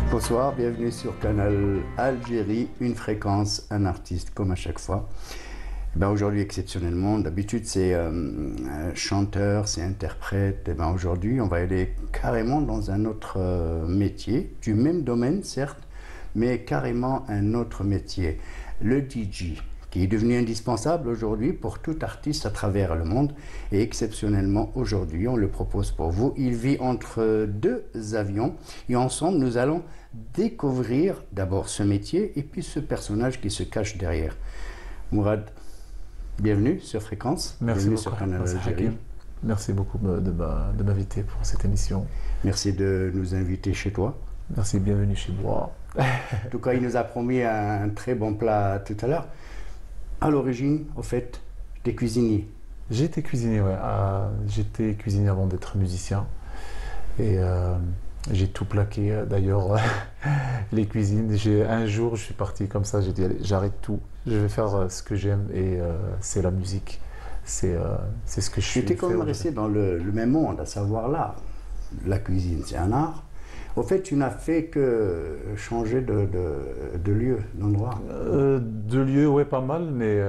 Bonsoir, bienvenue sur Canal Algérie, une fréquence, un artiste, comme à chaque fois. Ben aujourd'hui, exceptionnellement, d'habitude c'est chanteur, c'est interprète. Et ben aujourd'hui, on va aller carrément dans un autre métier, du même domaine certes, mais carrément un autre métier, le DJ, qui est devenu indispensable aujourd'hui pour tout artiste à travers le monde. Et exceptionnellement, aujourd'hui, on le propose pour vous. Il vit entre deux avions et ensemble, nous allons découvrir d'abord ce métier et puis ce personnage qui se cache derrière. Mourad, bienvenue sur Fréquence. Merci bienvenue beaucoup. sur Canal Algérie. Merci beaucoup de m'inviter pour cette émission. Merci de nous inviter chez toi. Merci, bienvenue chez moi. En tout cas, il nous a promis un très bon plat tout à l'heure. À l'origine, au fait, tu es cuisinier. J'étais cuisinier, ouais. J'étais cuisinier avant d'être musicien. Et j'ai tout plaqué, d'ailleurs, les cuisines. Un jour, je suis parti comme ça, j'ai dit, allez, j'arrête tout. Je vais faire ce que j'aime et c'est la musique. C'est ce que je suis. Tu étais quand même resté dans le même monde, à savoir l'art. La cuisine, c'est un art. Au fait, tu n'as fait que changer de lieu, d'endroit. De lieu, ouais, pas mal, mais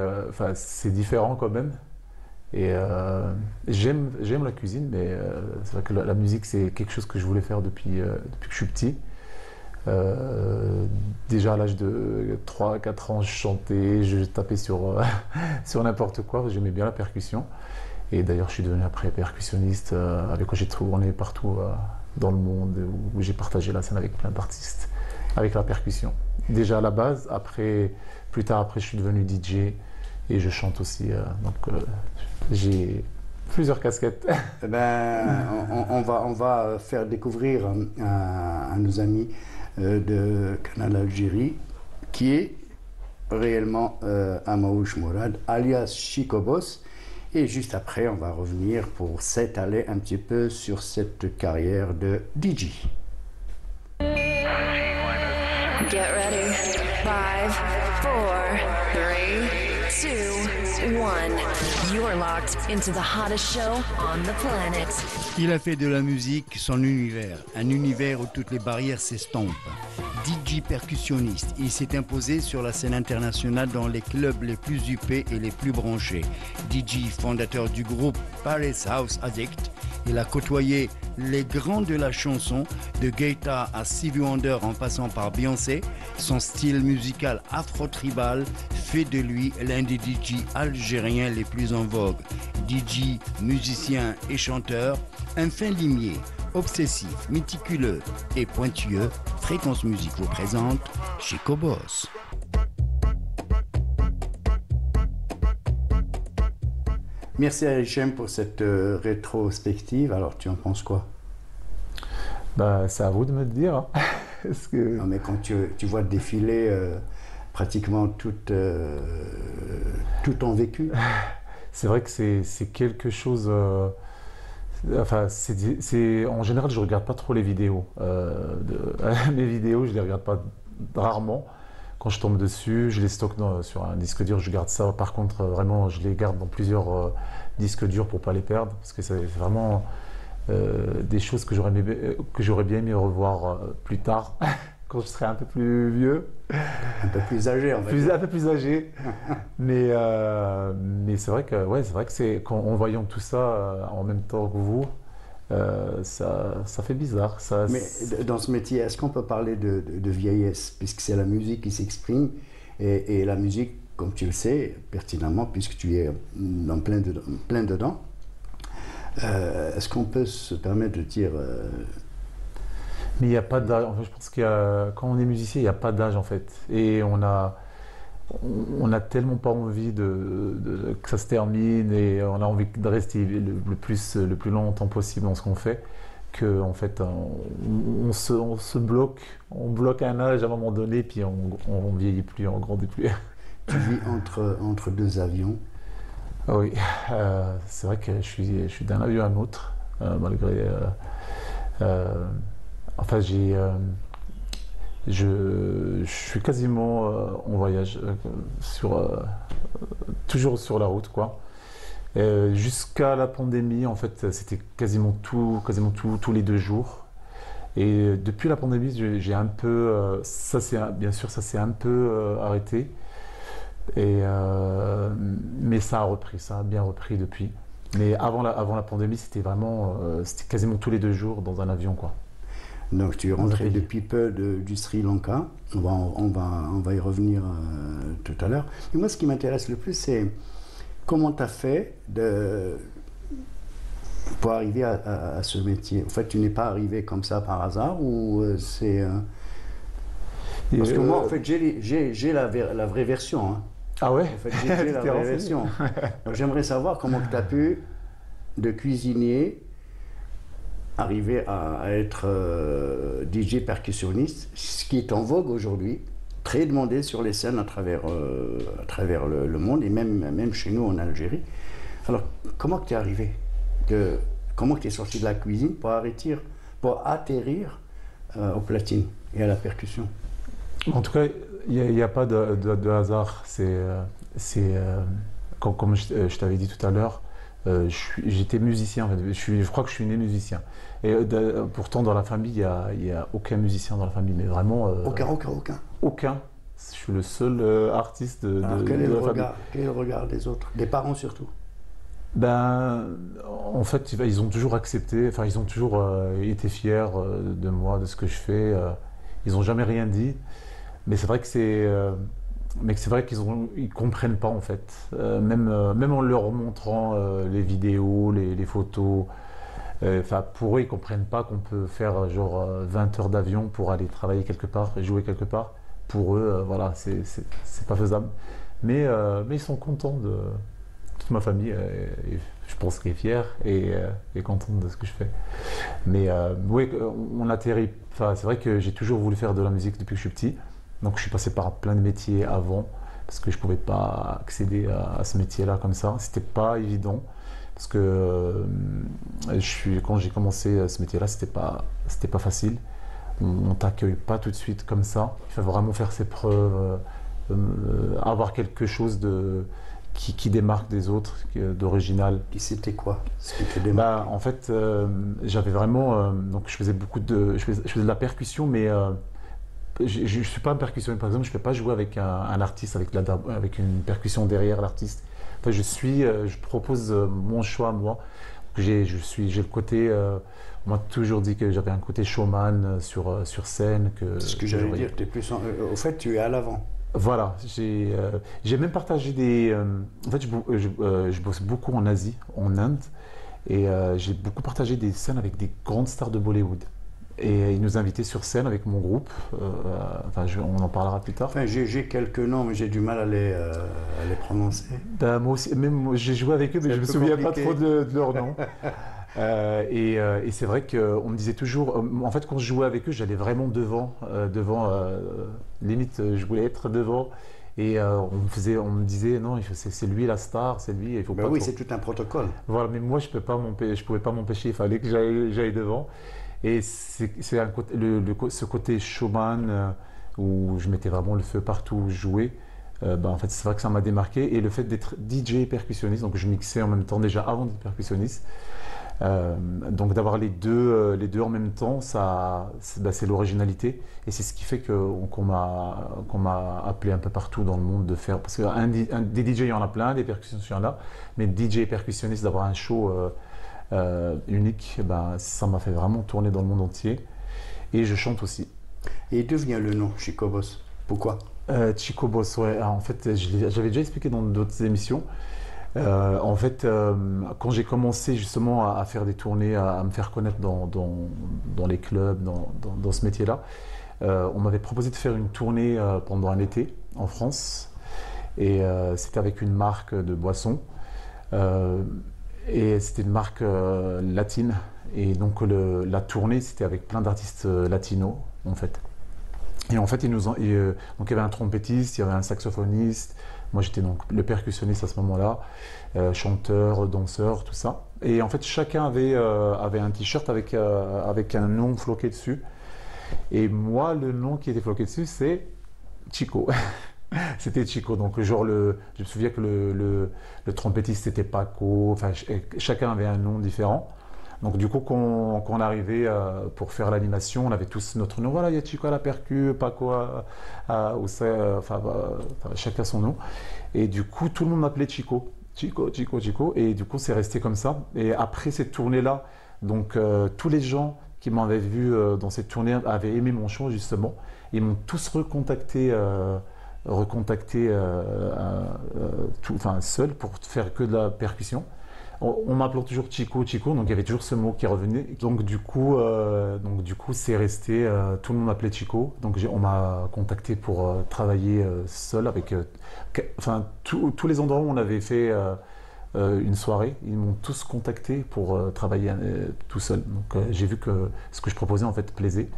c'est différent quand même. Et j'aime la cuisine, mais c'est vrai que la musique, c'est quelque chose que je voulais faire depuis que je suis petit. Déjà à l'âge de 3-4 ans, je chantais, je tapais sur n'importe quoi, j'aimais bien la percussion. Et d'ailleurs, je suis devenu après percussionniste, avec quoi j'ai tourné partout dans le monde, où j'ai partagé la scène avec plein d'artistes, avec la percussion. Déjà à la base, plus tard après, je suis devenu DJ et je chante aussi. J'ai plusieurs casquettes. Eh ben, on va faire découvrir à nos amis de Canal Algérie qui est réellement Amaouche Mourad, alias Chico Boss. Et juste après, on va revenir pour s'étaler un petit peu sur cette carrière de DJ. Get ready. 5, 4, 3, 2, 1. You are locked into the hottest show on the planet. Il a fait de la musique son univers, un univers où toutes les barrières s'estompent. DJ percussionniste, il s'est imposé sur la scène internationale dans les clubs les plus huppés et les plus branchés. DJ, fondateur du groupe Paris House Addict, il a côtoyé les grands de la chanson, de Guetta à Stevie Wonder en passant par Beyoncé. Son style musical afro-tribal fait de lui l'un des DJ algériens les plus en vogue. DJ, musicien et chanteur, un fin limier, obsessif, méticuleux et pointilleux, Fréquence Musique vous présente Chico Boss. Merci à Hichem pour cette rétrospective. Alors, tu en penses quoi? C'est à vous de me le dire. Hein. Non, mais quand tu vois défiler pratiquement tout ton vécu. C'est vrai que c'est quelque chose... en général, je ne regarde pas trop les vidéos. Mes vidéos, je ne les regarde pas rarement. Quand je tombe dessus, je les stocke sur un disque dur, je garde ça. Par contre, vraiment, je les garde dans plusieurs disques durs pour ne pas les perdre. Parce que c'est vraiment des choses que j'aurais bien aimé revoir plus tard, quand je serai un peu plus vieux. Un peu plus âgé, en fait. Un peu plus âgé. mais c'est vrai que c'est en voyant tout ça en même temps que vous, ça fait bizarre. Mais dans ce métier, est-ce qu'on peut parler de vieillesse, puisque c'est la musique qui s'exprime et la musique, comme tu le sais pertinemment, puisque tu es plein dedans, est-ce qu'on peut se permettre de dire... Mais il n'y a pas d'âge. En fait, je pense quand on est musicien, il n'y a pas d'âge en fait. Et on a tellement pas envie que ça se termine et on a envie de rester le plus longtemps possible dans ce qu'on fait, qu'en fait on se bloque, on bloque un âge à un moment donné, puis on vieillit plus, on grandit plus. Tu vis entre deux avions. Oui, c'est vrai que je suis d'un avion à un autre, malgré. Enfin, je suis quasiment en voyage, toujours sur la route, quoi. Jusqu'à la pandémie, en fait, c'était tous les 2 jours. Et depuis la pandémie, j'ai un peu, bien sûr, ça s'est un peu arrêté. Mais ça a repris, ça a bien repris depuis. Mais avant la pandémie, c'était c'était quasiment tous les 2 jours dans un avion, quoi. Donc tu es rentré depuis peu du Sri Lanka. On va y revenir tout à l'heure. Mais moi, ce qui m'intéresse le plus, c'est comment tu as fait pour arriver à ce métier. En fait, tu n'es pas arrivé comme ça par hasard ou c'est... Parce que moi, en fait, j'ai la vraie version. Hein. Ah ouais? En fait, j'ai la vraie version. Donc, j'aimerais savoir comment tu as pu, de cuisinier, arriver à être DJ percussionniste, ce qui est en vogue aujourd'hui, très demandé sur les scènes à travers le monde et même chez nous en Algérie. Alors, comment tu es arrivé? Comment tu es sorti de la cuisine pour atterrir aux platines et à la percussion? En tout cas, il n'y a pas de hasard. Comme je t'avais dit tout à l'heure, j'étais musicien. En fait. Je crois que je suis né musicien. Et pourtant, dans la famille, il n'y a aucun musicien dans la famille. Mais vraiment. Aucun. Je suis le seul artiste de la famille. Quel est le regard des autres? Des parents surtout? Ben, en fait, ils ont toujours accepté, enfin, ils ont toujours été fiers de moi, de ce que je fais. Ils n'ont jamais rien dit. Mais c'est vrai qu'ils comprennent pas en fait. Même en leur montrant les vidéos, les photos. Enfin, pour eux, ils comprennent pas qu'on peut faire genre 20 heures d'avion pour aller travailler quelque part et jouer quelque part. Pour eux, voilà, c'est pas faisable. Mais ils sont contents de toute ma famille. Et je pense qu'elle est fière et contente de ce que je fais. Mais oui, on atterrit. Enfin, c'est vrai que j'ai toujours voulu faire de la musique depuis que je suis petit. Donc je suis passé par plein de métiers avant parce que je ne pouvais pas accéder à ce métier-là comme ça. C'était pas évident parce que quand j'ai commencé ce métier-là, c'était pas facile. On t'accueille pas tout de suite comme ça. Il faut vraiment faire ses preuves, avoir quelque chose qui démarque des autres, d'original. Et c'était quoi ce qui te démarque? En fait, j'avais vraiment... donc je faisais je faisais de la percussion, mais... je ne suis pas un percussionniste, par exemple, je ne peux pas jouer avec un artiste avec une percussion derrière l'artiste. Enfin, je propose mon choix, moi. J'ai le côté, on m'a toujours dit que j'avais un côté showman sur scène. C'est ce que j'allais dire, au fait, tu es à l'avant. Voilà, j'ai même partagé en fait, je bosse beaucoup en Asie, en Inde, et j'ai beaucoup partagé des scènes avec des grandes stars de Bollywood. Et ils nous invitaient sur scène avec mon groupe. On en parlera plus tard. Enfin, j'ai quelques noms, mais j'ai du mal à les prononcer. Moi aussi, même j'ai joué avec eux, mais je ne me souviens pas trop de leurs noms. Et c'est vrai qu'on me disait toujours... En fait, quand je jouais avec eux, j'allais vraiment devant. Limite, je voulais être devant. Et on me disait, non, c'est lui la star, c'est lui. Il faut pas oui, c'est tout un protocole. Voilà, mais moi, je ne pouvais pas m'empêcher. Il fallait que j'aille devant. Et c'est ce côté showman où je mettais vraiment le feu partout où je jouais. En fait, c'est vrai que ça m'a démarqué. Et le fait d'être DJ percussionniste, donc je mixais en même temps déjà avant d'être percussionniste. Donc d'avoir les deux en même temps, c'est l'originalité. Et c'est ce qui fait qu'on m'a appelé un peu partout dans le monde de faire. Parce que des DJ, il y en a plein, des percussionnistes, il y en a. Mais DJ percussionniste, d'avoir un show... unique, ça m'a fait vraiment tourner dans le monde entier. Et je chante aussi. Et d'où vient le nom Chico Boss? Pourquoi Chico Boss, ouais. Alors, en fait, j'avais déjà expliqué dans d'autres émissions. En fait, quand j'ai commencé justement à faire des tournées, à me faire connaître dans les clubs, dans ce métier-là, on m'avait proposé de faire une tournée pendant un été en France. Et c'était avec une marque de boissons. Et c'était une marque latine. Et donc la tournée, c'était avec plein d'artistes latinos, en fait. Et en fait, donc il y avait un trompettiste, il y avait un saxophoniste, Moi, j'étais donc le percussionniste à ce moment-là, chanteur, danseur, tout ça. Et en fait, chacun avait un t-shirt avec un nom floqué dessus. Et moi, le nom qui était floqué dessus, c'est Chico. C'était Chico. Donc, genre, je me souviens que le trompettiste, c'était Paco. Enfin, chacun avait un nom différent. Donc, du coup, quand on arrivait pour faire l'animation, on avait tous notre nom. Voilà, il y a Chico à la percu, Paco chacun son nom. Et du coup, tout le monde m'appelait Chico. Chico, Chico, Chico. Et du coup, c'est resté comme ça. Et après cette tournée-là, donc, tous les gens qui m'avaient vu dans cette tournée avaient aimé mon chant, justement. Ils m'ont tous recontacté seul pour faire que de la percussion. On m'appelait toujours Chico, Chico, donc il y avait toujours ce mot qui revenait. Donc du coup, c'est resté. Tout le monde m'appelait Chico. Donc on m'a contacté pour travailler seul avec. Tous les endroits où on avait fait une soirée, ils m'ont tous contacté pour travailler tout seul. Donc j'ai vu que ce que je proposais en fait plaisait.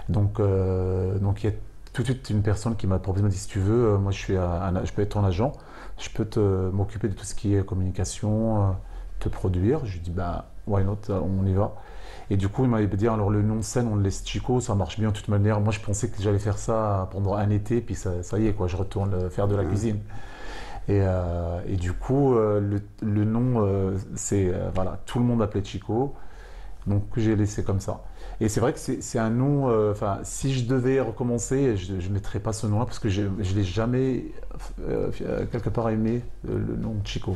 Donc il y a tout de suite une personne qui m'a proposé, m'a dit si tu veux, moi je peux être ton agent, je peux m'occuper de tout ce qui est communication, te produire. Je lui dis why not, on y va. Et du coup il m'avait dit alors le nom de scène on le laisse Chico, ça marche bien de toute manière. Moi je pensais que j'allais faire ça pendant un été, puis ça y est quoi, je retourne faire de la cuisine. Et du coup le nom c'est voilà, tout le monde m'appelait Chico, donc j'ai laissé comme ça. Et c'est vrai que c'est un nom, si je devais recommencer, je ne mettrais pas ce nom-là parce que je ne l'ai jamais quelque part aimé, le nom de Chico.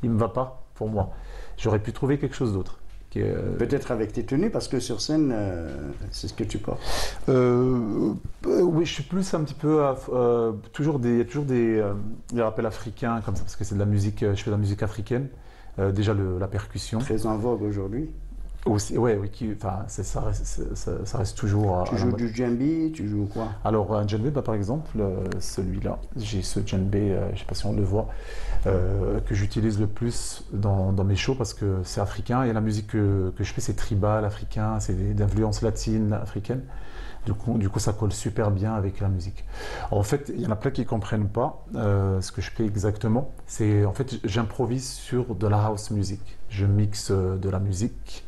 Il ne me va pas pour moi. J'aurais pu trouver quelque chose d'autre. Peut-être avec tes tenues, parce que sur scène, c'est ce que tu portes. Oui, je suis plus un petit peu. Il y a toujours des rappels africains comme ça, parce que c'est de la musique, je fais de la musique africaine. Déjà la percussion. Très en vogue aujourd'hui. Aussi, oui, ça reste toujours. Tu joues du djembe, tu joues quoi? Alors, un djembe, par exemple, celui-là, j'ai ce djembe, je ne sais pas si on le voit, que j'utilise le plus dans mes shows parce que c'est africain et la musique que je fais, c'est tribal, africain, c'est d'influence latine, africaine. Du coup, ça colle super bien avec la musique. Alors, en fait, il y en a plein qui ne comprennent pas ce que je fais exactement. En fait, j'improvise sur de la house music. Je mixe de la musique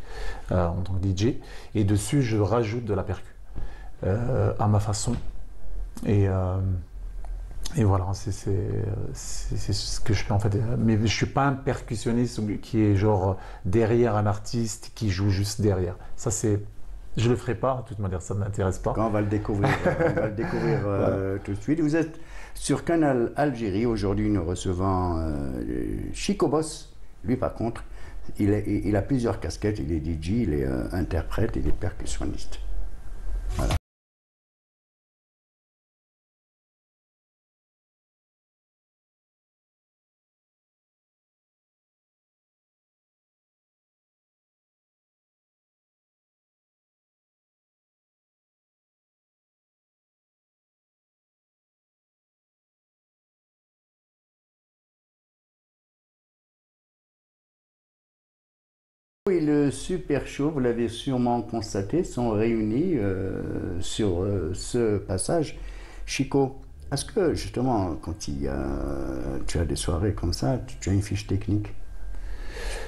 en tant que DJ et dessus, je rajoute de la percu à ma façon. Et voilà, c'est ce que je fais en fait. Mais je ne suis pas un percussionniste qui est genre derrière un artiste qui joue juste derrière. Ça, je ne le ferai pas, de toute manière, ça ne m'intéresse pas. Quand on va le découvrir, voilà. Tout de suite. Vous êtes sur Canal Algérie. Aujourd'hui, nous recevons Chico Boss. Lui, par contre, il a plusieurs casquettes. Il est DJ, il est interprète, il est percussionniste. Voilà. Et le Super Show, vous l'avez sûrement constaté, sont réunis sur ce passage. Chico, est-ce que justement, quand tu as des soirées comme ça, tu as une fiche technique?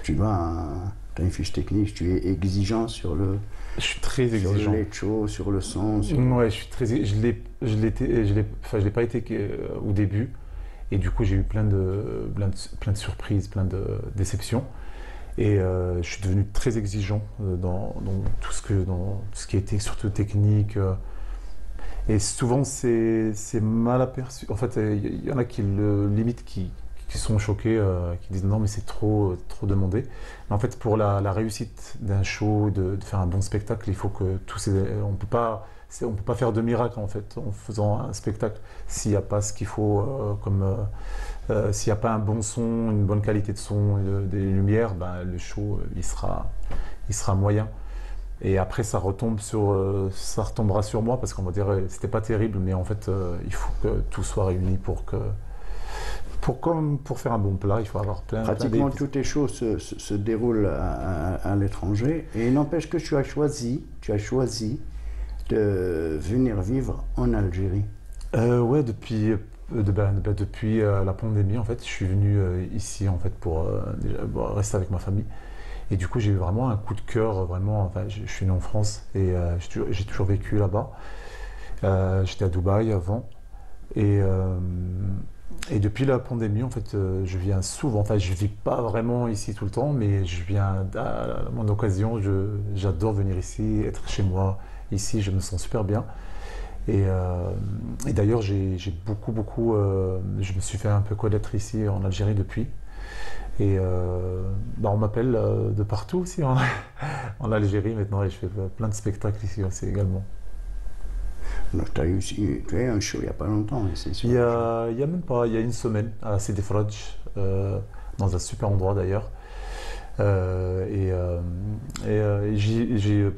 Tu as une fiche technique, tu es exigeant sur Je suis très exigeant. Sur le show, sur le son. Ouais, je suis très. Je l'ai pas été au début, et du coup j'ai eu plein de surprises, plein de déceptions. Et je suis devenu très exigeant dans tout ce qui était surtout technique. Et souvent, c'est mal aperçu. En fait, il y en a qui sont choqués, qui disent non, mais c'est trop demandé. Mais en fait, pour la réussite d'un show, de faire un bon spectacle, il faut que on peut pas faire de miracle en fait en faisant un spectacle s'il n'y a pas ce qu'il faut s'il n'y a pas un bon son, une bonne qualité de son, des lumières, le show il sera moyen. Et après ça retombera sur moi parce qu'on va dire c'était pas terrible, mais en fait il faut que tout soit réuni pour faire un bon plat, il faut avoir pratiquement tous tes shows se déroulent à l'étranger, et il n'empêche que tu as choisi de venir vivre en Algérie. Ouais, depuis depuis la pandémie, en fait, je suis venu ici en fait pour déjà, rester avec ma famille. Et du coup, j'ai eu vraiment un coup de cœur, vraiment. Enfin, je suis né en France et j'ai toujours vécu là-bas. J'étais à Dubaï avant. Et, euh, et depuis la pandémie, en fait, je viens souvent. Enfin, je vis pas vraiment ici tout le temps, mais je viens à mon occasion. J'adore venir ici, être chez moi. Ici, je me sens super bien. Et d'ailleurs, j'ai beaucoup. Je me suis fait un peu connaître ici en Algérie depuis. Et on m'appelle de partout aussi en Algérie maintenant et je fais plein de spectacles ici aussi également. Donc, tu as eu un show il n'y a pas longtemps, c'est sûr. Il y a même pas, il y a une semaine à Sidi Fradj, dans un super endroit d'ailleurs.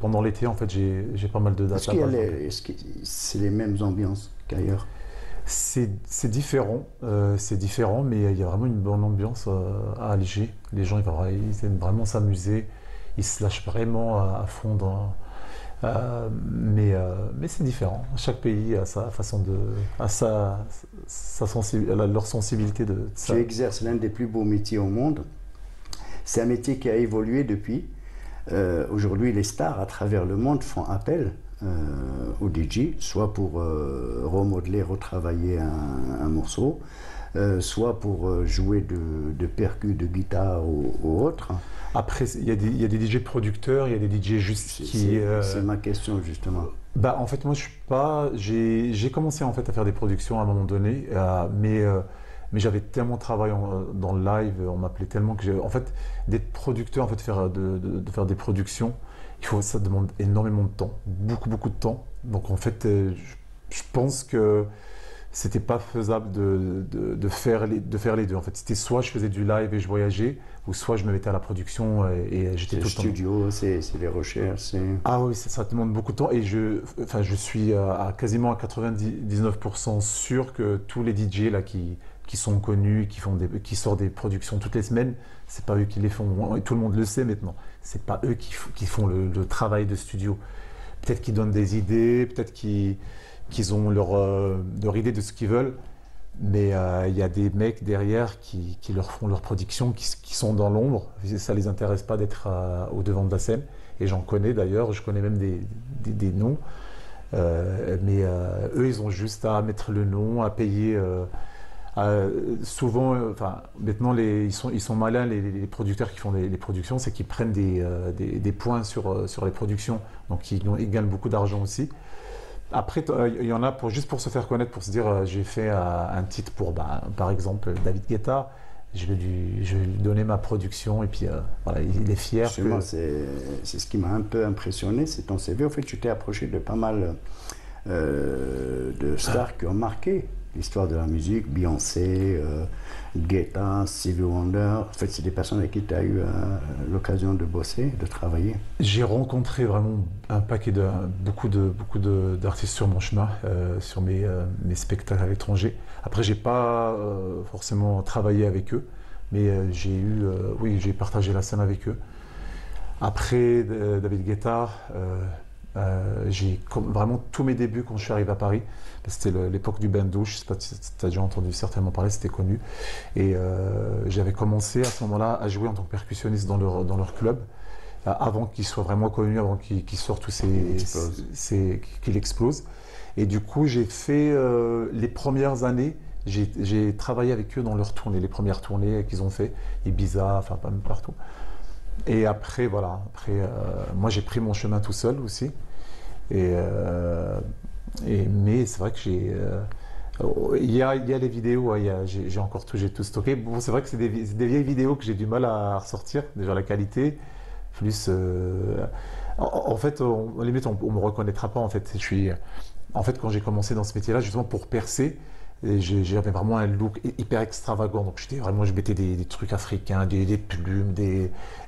Pendant l'été, en fait, j'ai pas mal de dates. Est-ce que c'est les mêmes ambiances qu'ailleurs? C'est différent, mais il y a vraiment une bonne ambiance à Alger. Les gens ils aiment vraiment s'amuser, ils se lâchent vraiment à fond mais c'est différent. Chaque pays a sa façon leur sensibilité de ça. Tu exerces l'un des plus beaux métiers au monde. C'est un métier qui a évolué depuis. Aujourd'hui, les stars à travers le monde font appel au DJ, soit pour remodeler, retravailler un morceau, soit pour jouer de percus, de guitare ou autre. Après, il y a des DJ producteurs, il y a des DJ juste qui... C'est ma question, justement. En fait, moi, je suis pas... J'ai commencé en fait à faire des productions à un moment donné, mais j'avais tellement travaillé dans le live, on m'appelait tellement que en fait, d'être producteur, en fait, de faire des productions, ça demande énormément de temps, beaucoup de temps. Donc en fait, je pense que c'était pas faisable de faire les deux. En fait, c'était soit je faisais du live et je voyageais, ou soit je me mettais à la production et j'étais tout le temps. C'est le studio, c'est les recherches. Ah oui, ça demande beaucoup de temps et je suis quasiment à 99% sûr que tous les DJ là qui sont connus, qui sortent des productions toutes les semaines, c'est pas eux qui les font. Et tout le monde le sait maintenant. C'est pas eux qui font le travail de studio. Peut-être qu'ils donnent des idées, peut-être qu'ils ont leur idée de ce qu'ils veulent, mais il y a des mecs derrière qui leur font leur production, qui sont dans l'ombre. Ça les intéresse pas d'être au devant de la scène. Et j'en connais d'ailleurs, je connais même des noms. Mais eux, ils ont juste à mettre le nom, à payer. Souvent, maintenant, ils sont malins, les producteurs qui font les productions, c'est qu'ils prennent des points sur les productions. Donc, ils gagnent beaucoup d'argent aussi. Après, il y en a juste pour se faire connaître, pour se dire, j'ai fait un titre pour, par exemple, David Guetta. Je vais lui donner ma production et puis voilà, il est fier. Justement, c'est ce qui m'a un peu impressionné, c'est ton CV. En fait, tu t'es approché de pas mal de stars qui ont marqué l'histoire de la musique, Beyoncé, Guetta, Stevie Wonder. En fait, c'est des personnes avec qui tu as eu l'occasion de bosser, de travailler. J'ai rencontré vraiment un paquet beaucoup d'artistes sur mon chemin, sur mes spectacles à l'étranger. Après, j'ai pas forcément travaillé avec eux, mais j'ai partagé la scène avec eux. Après, David Guetta, j'ai vraiment tous mes débuts quand je suis arrivé à Paris. C'était l'époque du bain de douche, je sais pas si tu as déjà entendu certainement parler, c'était connu. Et j'avais commencé à ce moment-là à jouer en tant que percussionniste dans leur club, avant qu'il soit vraiment connu, avant qu'il sorte tous qu'il explose. Et du coup, j'ai fait les premières années, j'ai travaillé avec eux dans leurs tournées, les premières tournées qu'ils ont fait, Ibiza, enfin pas même partout. Et après, voilà, moi j'ai pris mon chemin tout seul aussi. Mais c'est vrai que il y a les vidéos, j'ai tout stocké. Bon, c'est vrai que c'est des vieilles vidéos que j'ai du mal à ressortir, déjà la qualité, plus en fait, limite on me reconnaîtra pas en fait. En fait, quand j'ai commencé dans ce métier-là, justement pour percer, j'avais vraiment un look hyper extravagant. Donc je mettais des trucs africains, des plumes,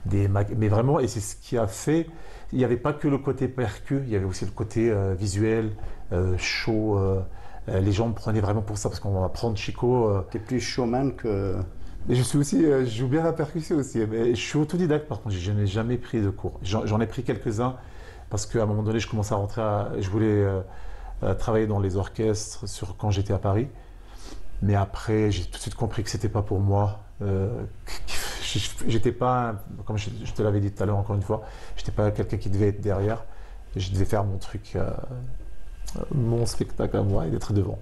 mais vraiment, et c'est ce qui a fait. Il n'y avait pas que le côté percu, il y avait aussi le côté visuel, show. Les gens me prenaient vraiment pour ça parce qu'on va prendre Chico. T'es plus showman que. Et je suis aussi, je joue bien la percussion aussi. Mais je suis autodidacte par contre, je n'ai jamais pris de cours. J'en ai pris quelques-uns parce qu'à un moment donné, je commençais à rentrer. Je voulais travailler dans les orchestres quand j'étais à Paris. Mais après, j'ai tout de suite compris que c'était pas pour moi. J'étais pas, comme je te l'avais dit tout à l'heure encore une fois, j'étais pas quelqu'un qui devait être derrière. Je devais faire mon truc, mon spectacle à moi et d'être devant.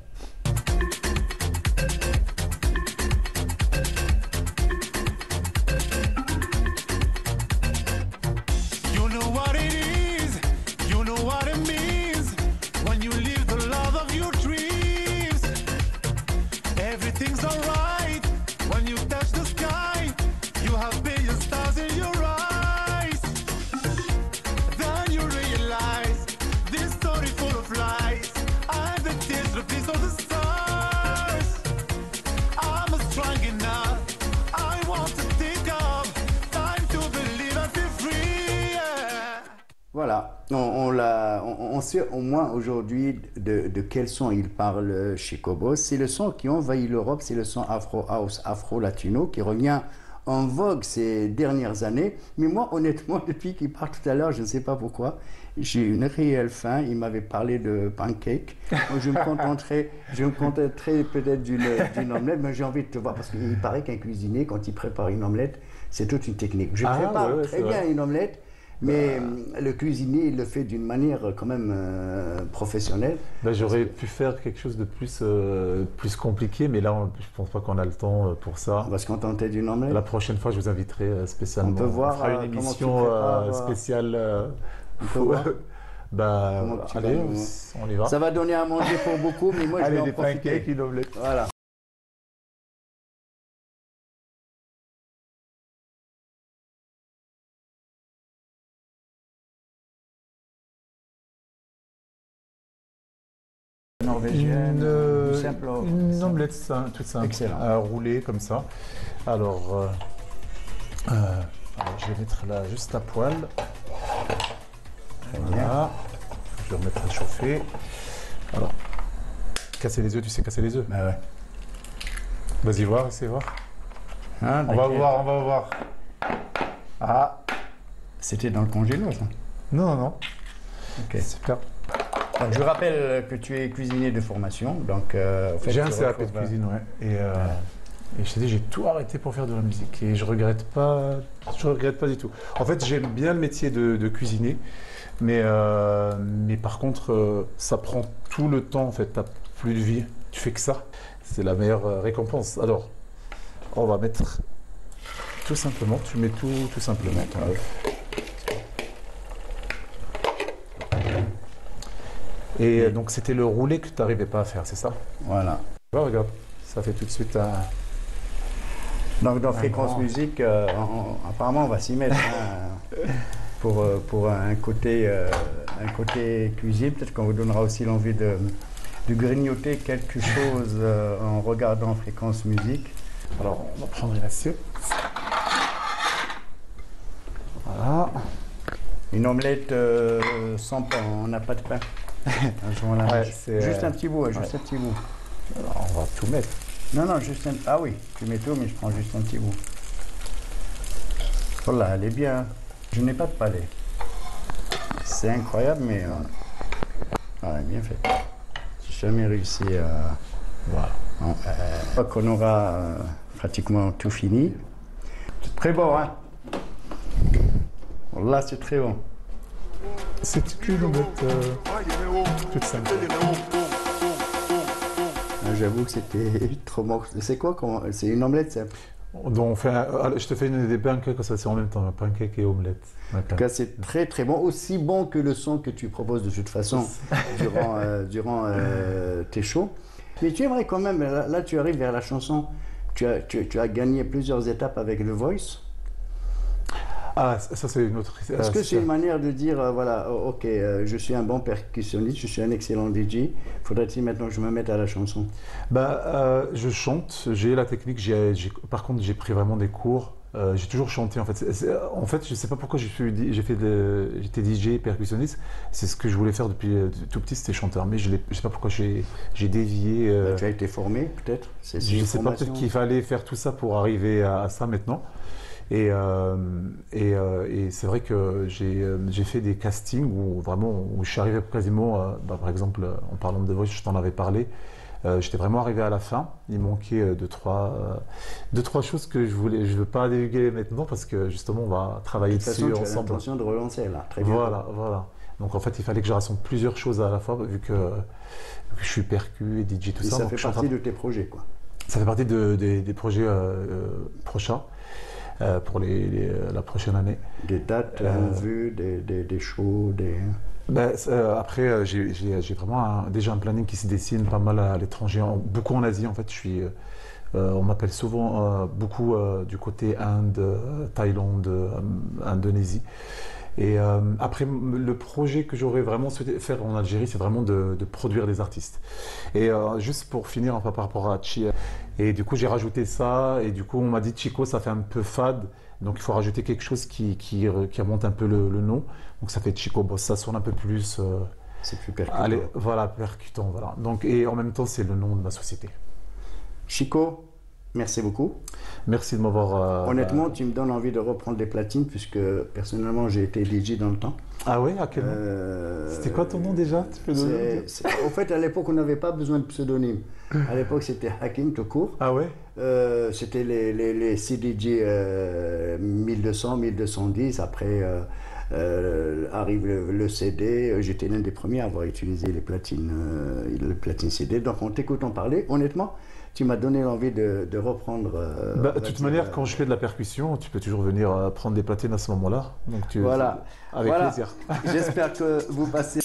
Voilà, on sait au moins aujourd'hui de quel son il parle chez Cobos. C'est le son qui envahit l'Europe, c'est le son Afro House, Afro Latino qui revient en vogue ces dernières années. Mais moi, honnêtement, depuis qu'il part tout à l'heure, je ne sais pas pourquoi, j'ai une réelle faim. Il m'avait parlé de pancake. Moi, je me contenterai peut-être d'une omelette, mais j'ai envie de te voir parce qu'il paraît qu'un cuisinier, quand il prépare une omelette, c'est toute une technique. Je prépare très bien une omelette. Mais le cuisinier, il le fait d'une manière quand même professionnelle. J'aurais pu faire quelque chose de plus compliqué, mais là, je ne pense pas qu'on a le temps pour ça. On va se contenter d'une omelette. La prochaine fois, je vous inviterai spécialement. On peut voir on fera une émission spéciale. On peut voir. Allez, on y va. Ça va donner à manger pour beaucoup, mais moi, je vais en profiter. Allez, des pancakes, une omelette. Voilà. Une omelette toute simple. Excellent. Roulée comme ça. Alors, je vais mettre là juste à poil. Voilà. Je vais remettre à chauffer. Alors, casser les œufs, tu sais casser les œufs? Bah ouais. Vas-y voir, essaye voir. Hein, on va voir. Ah. C'était dans le congélo, ça? Non. Ok. Super. Donc, je rappelle que tu es cuisinier de formation, donc j'ai un CAP de cuisine, ouais. Et je t'ai dit, j'ai tout arrêté pour faire de la musique et je regrette pas du tout. En fait, j'aime bien le métier de cuisinier, mais par contre, ça prend tout le temps. En fait, t'as plus de vie, tu fais que ça. C'est la meilleure récompense. Alors, on va mettre tout simplement. Tu mets tout simplement. Et donc c'était le roulé que tu n'arrivais pas à faire, c'est ça? Voilà. Regarde, ça fait tout de suite un... Donc dans Fréquence Musique, apparemment on va s'y mettre pour un côté cuisine. Peut-être qu'on vous donnera aussi l'envie de grignoter quelque chose en regardant Fréquence Musique. Alors on va prendre une assiette. Voilà. Une omelette sans pain, on n'a pas de pain. Juste un petit bout, juste un petit bout. Alors, on va tout mettre. Non, juste un... Ah oui, tu mets tout, mais je prends juste un petit bout. Voilà, elle est bien. Je n'ai pas de palais. C'est incroyable, mais... elle est bien faite. J'ai jamais réussi à... Voilà. Je crois qu'on aura pratiquement tout fini. C'est très bon, hein? Là, c'est très bon. C'est une omelette toute simple. J'avoue que c'était trop mort. C'est quoi? C'est une omelette simple. Donc je te fais des pancakes, comme ça c'est en même temps, pancakes et omelette. En tout cas, c'est très très bon. Aussi bon que le son que tu proposes de toute façon durant tes shows. Mais tu aimerais quand même, là tu arrives vers la chanson, tu as gagné plusieurs étapes avec le Voice. Ah, ça c'est une autre... Est-ce que c'est une manière de dire, voilà, ok, je suis un bon percussionniste, je suis un excellent DJ, faudrait-il maintenant que je me mette à la chanson? Je chante, j'ai la technique, par contre j'ai pris vraiment des cours, j'ai toujours chanté en fait. En fait, je ne sais pas pourquoi j'étais DJ percussionniste, c'est ce que je voulais faire depuis tout petit, c'était chanteur, mais je ne sais pas pourquoi j'ai dévié. Tu as été formé peut-être? Je ne sais pas, peut-être qu'il fallait faire tout ça pour arriver à ça maintenant. Et c'est vrai que j'ai fait des castings où je suis arrivé quasiment, par exemple, en parlant de The Voice, je t'en avais parlé, J'étais vraiment arrivé à la fin. Il manquait deux, trois choses que je ne veux pas divulguer maintenant parce que justement, on va travailler De toute dessus façon, tu as ensemble. l'intention de relancer là, très bien. Voilà. Donc en fait, il fallait que je rassemble plusieurs choses à la fois, vu que je suis percu et DJ, tout Et ça. ça donc fait je suis en partie train- de tes projets, quoi. Ça fait partie des projets prochains pour la prochaine année. Des dates en vue, des shows, des... Après, j'ai vraiment déjà un planning qui se dessine pas mal à l'étranger, beaucoup en Asie en fait. On m'appelle souvent beaucoup du côté Inde, Thaïlande, Indonésie. Et après, le projet que j'aurais vraiment souhaité faire en Algérie, c'est vraiment de produire des artistes. Et juste pour finir, enfin, par rapport à Chi, et du coup, j'ai rajouté ça, et du coup, on m'a dit Chico, ça fait un peu fade, donc il faut rajouter quelque chose qui remonte un peu le nom. Donc ça fait Chico Boss, ça sonne un peu plus. C'est plus percutant. Allez, voilà, percutant, voilà. Donc, et en même temps, c'est le nom de ma société. Chico, merci beaucoup. Merci de m'avoir. Honnêtement, tu me donnes envie de reprendre des platines, puisque personnellement, j'ai été DJ dans le temps. Ah oui, à quel nom C'était quoi ton nom déjà? Tu peux nous le dire En fait, à l'époque, on n'avait pas besoin de pseudonyme. À l'époque, c'était Hakim tout court. Ah ouais. C'était les CDJ 1200, 1210. Après arrive le CD. J'étais l'un des premiers à avoir utilisé les platines CD. Donc, en t'écoutant parler, honnêtement, tu m'as donné envie de reprendre. De toute manière, quand je fais de la percussion, tu peux toujours venir prendre des platines à ce moment-là. Donc Voilà. Avec plaisir. J'espère que vous passez.